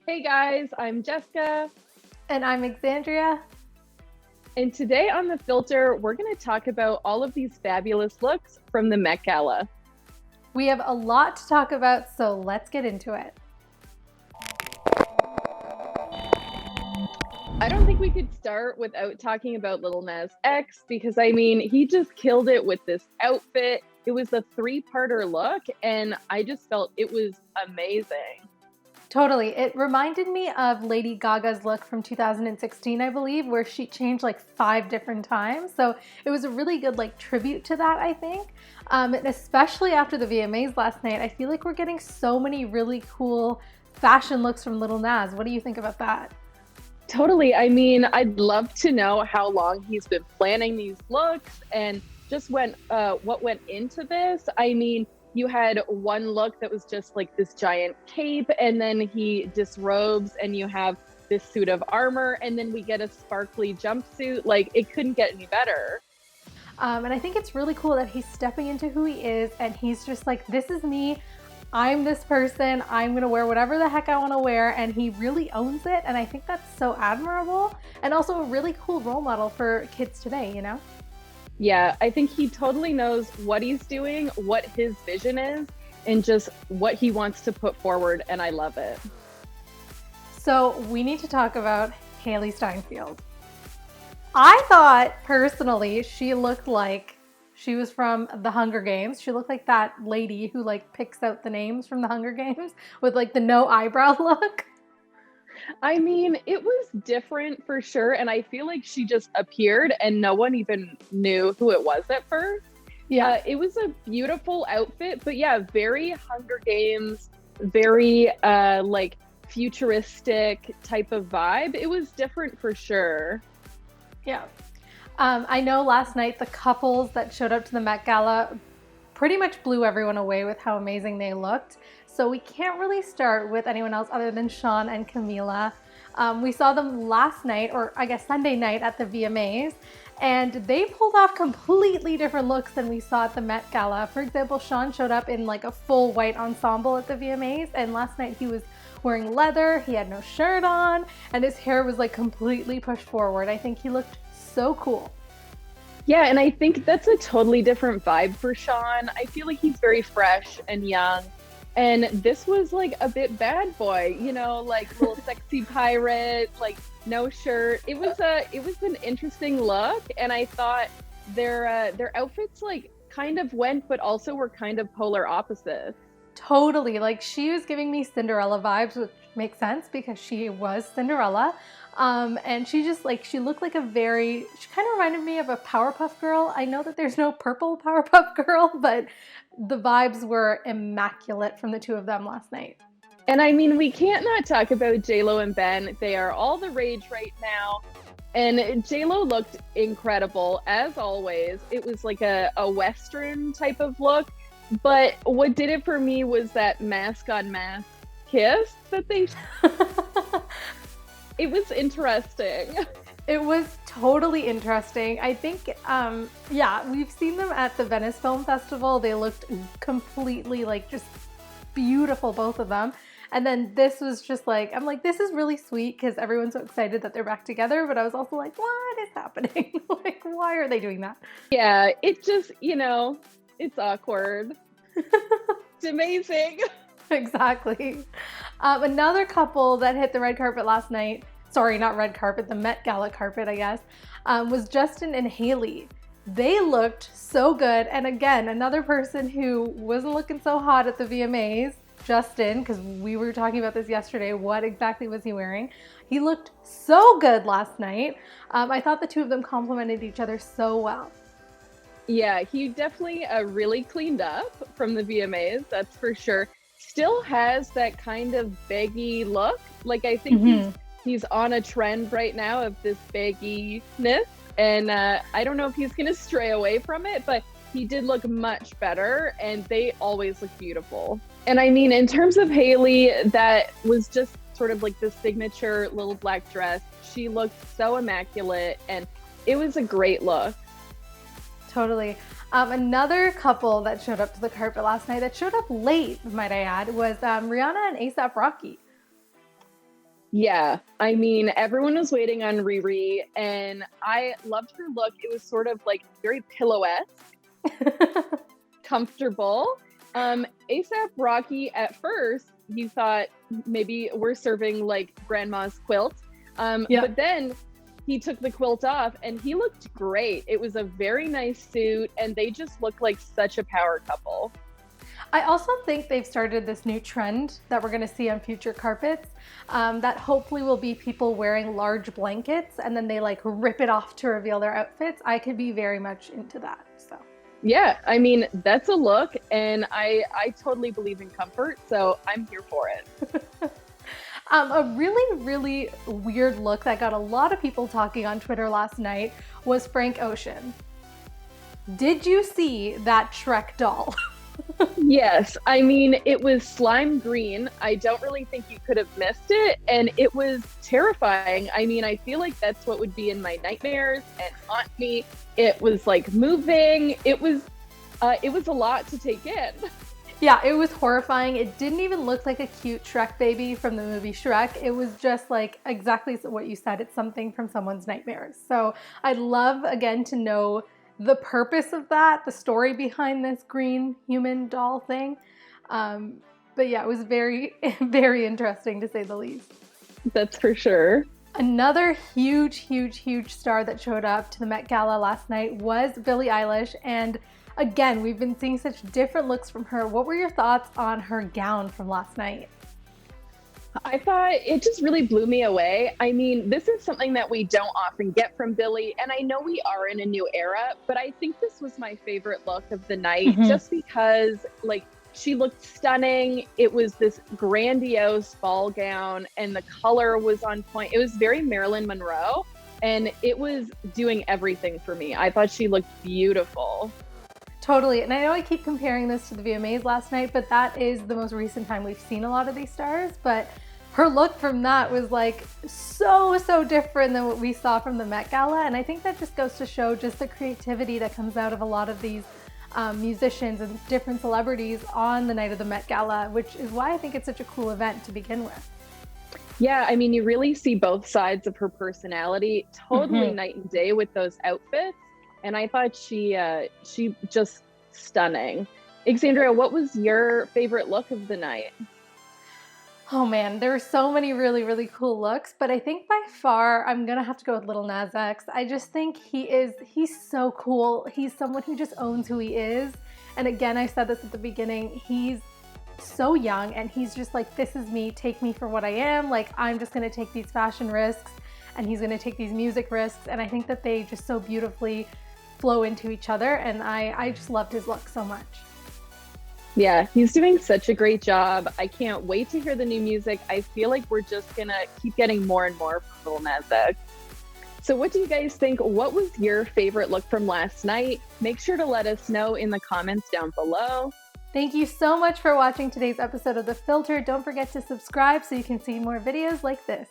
Hey guys, I'm Jessica, And I'm Xandria. and today on The Filter, we're going to talk about all of these fabulous looks from the Met Gala. We have a lot to talk about, so let's get into it. I don't think we could start without talking about Nas X because he just killed it with this outfit. It was a three-parter look, and I just felt it was amazing. Totally. It reminded me of Lady Gaga's look from 2016, I believe, where she changed like 5 different times. So it was a really good like tribute to that, I think. And especially after the VMAs last night, I feel like we're getting so many really cool fashion looks from Lil Nas. What do you think about that? Totally. I'd love to know how long he's been planning these looks and just what went into this. You had one look that was just like this giant cape, and then he disrobes, and you have this suit of armor, and then we get a sparkly jumpsuit. Like, it couldn't get any better. And I think it's really cool that he's stepping into who he is and he's just like, this is me. I'm this person. I'm going to wear whatever the heck I want to wear. And he really owns it. And I think that's so admirable and also a really cool role model for kids today, you know? Yeah, I think he totally knows what he's doing, what his vision is, and just what he wants to put forward. And I love it. So we need to talk about Hailee Steinfeld. I thought personally she looked like she was from the Hunger Games. She looked like that lady who like picks out the names from the Hunger Games with like the no eyebrow look. It was different for sure. And I feel like she just appeared and no one even knew who it was at first. Yeah. It was a beautiful outfit, but yeah, very Hunger Games, very like futuristic type of vibe. It was different for sure. Yeah. I know last night the couples that showed up to the Met Gala pretty much blew everyone away with how amazing they looked. So we can't really start with anyone else other than Shawn and Camila. We saw them last night, or I guess Sunday night at the VMAs, and they pulled off completely different looks than we saw at the Met Gala. For example, Shawn showed up in like a full white ensemble at the VMAs, and last night he was wearing leather, he had no shirt on, and his hair was like completely pushed forward. I think he looked so cool. Yeah, and I think that's a totally different vibe for Shawn. I feel like he's very fresh and young. And this was like a bit bad boy, like little sexy pirate, like no shirt. It was an interesting look, and I thought their outfits like kind of went, but also were kind of polar opposites. Totally. Like she was giving me Cinderella vibes, which makes sense because she was Cinderella. And she just like, she looked like she kind of reminded me of a Powerpuff Girl. I know that there's no purple Powerpuff Girl, but the vibes were immaculate from the two of them last night. And we can't not talk about JLo and Ben. They are all the rage right now. And JLo looked incredible, as always. It was like a Western type of look. But what did it for me was that mask on mask kiss that they. It was interesting. It was totally interesting. I think, yeah, we've seen them at the Venice Film Festival. They looked completely like just beautiful, both of them. And then this was just like, I'm like, this is really sweet because everyone's so excited that they're back together. But I was also like, what is happening? Like, why are they doing that? Yeah, it just, it's awkward. It's amazing. Exactly. Another couple that hit the red carpet last night, sorry, not red carpet, the Met Gala carpet, I guess, was Justin and Hailey. They looked so good. And again, another person who wasn't looking so hot at the VMAs, Justin, because we were talking about this yesterday, what exactly was he wearing? He looked so good last night. I thought the two of them complemented each other so well. Yeah, he definitely really cleaned up from the VMAs, that's for sure. Still has that kind of baggy look. Like, I think he's on a trend right now of this bagginess. And I don't know if he's going to stray away from it, but he did look much better, and they always look beautiful. And in terms of Hailey, that was just sort of like the signature little black dress. She looked so immaculate, and it was a great look. Totally. Another couple that showed up to the carpet last night, that showed up late, might I add, was RIhanna and ASAP Rocky. Yeah, I mean, everyone was waiting on Riri, and I loved her look. It was sort of like very pillow-esque, comfortable. ASAP Rocky, at first, you thought maybe we're serving like grandma's quilt. But then he took the quilt off and he looked great. It was a very nice suit, and they just looked like such a power couple. I also think they've started this new trend that we're going to see on future carpets that hopefully will be people wearing large blankets and then they like rip it off to reveal their outfits. I could be very much into that. So yeah, I mean, that's a look, and I totally believe in comfort, so I'm here for it. A really, really weird look that got a lot of people talking on Twitter last night was Frank Ocean. Did you see that Shrek doll? Yes, I mean, it was slime green. I don't really think you could have missed it, and it was terrifying. I mean, I feel like that's what would be in my nightmares and haunt me. It was like moving. It was a lot to take in. Yeah, it was horrifying. It didn't even look like a cute Shrek baby from the movie Shrek. It was just like exactly what you said. It's something from someone's nightmares. So I'd love, again, to know the purpose of that, the story behind this green human doll thing. But yeah, it was very, very interesting to say the least. That's for sure. Another huge, huge, huge star that showed up to the Met Gala last night was Billie Eilish. And again, we've been seeing such different looks from her. What were your thoughts on her gown from last night? I thought it just really blew me away. I mean, this is something that we don't often get from Billie, and I know we are in a new era, but I think this was my favorite look of the night, just because like she looked stunning. It was this grandiose ball gown, and the color was on point. It was very Marilyn Monroe, and it was doing everything for me. I thought she looked beautiful. Totally. And I know I keep comparing this to the VMAs last night, but that is the most recent time we've seen a lot of these stars. But her look from that was like so different than what we saw from the Met Gala. And I think that just goes to show just the creativity that comes out of a lot of these musicians and different celebrities on the night of the Met Gala, which is why I think it's such a cool event to begin with. Yeah, I mean, you really see both sides of her personality, totally night and day with those outfits. And I thought she just stunning. Xandria, what was your favorite look of the night? Oh man, there were so many really, really cool looks, but I think by far I'm gonna have to go with LilNasX. I just think he's so cool. He's someone who just owns who he is. And again, I said this at the beginning, he's so young and he's just like, this is me, take me for what I am. Like, I'm just gonna take these fashion risks and he's gonna take these music risks. And I think that they just so beautifully flow into each other, and I just loved his look so much. Yeah, he's doing such a great job. I can't wait to hear the new music. I feel like we're just gonna keep getting more and more from LilNasX. So what do you guys think? What was your favorite look from last night? Make sure to let us know in the comments down below. Thank you so much for watching today's episode of The Filter. Don't forget to subscribe so you can see more videos like this.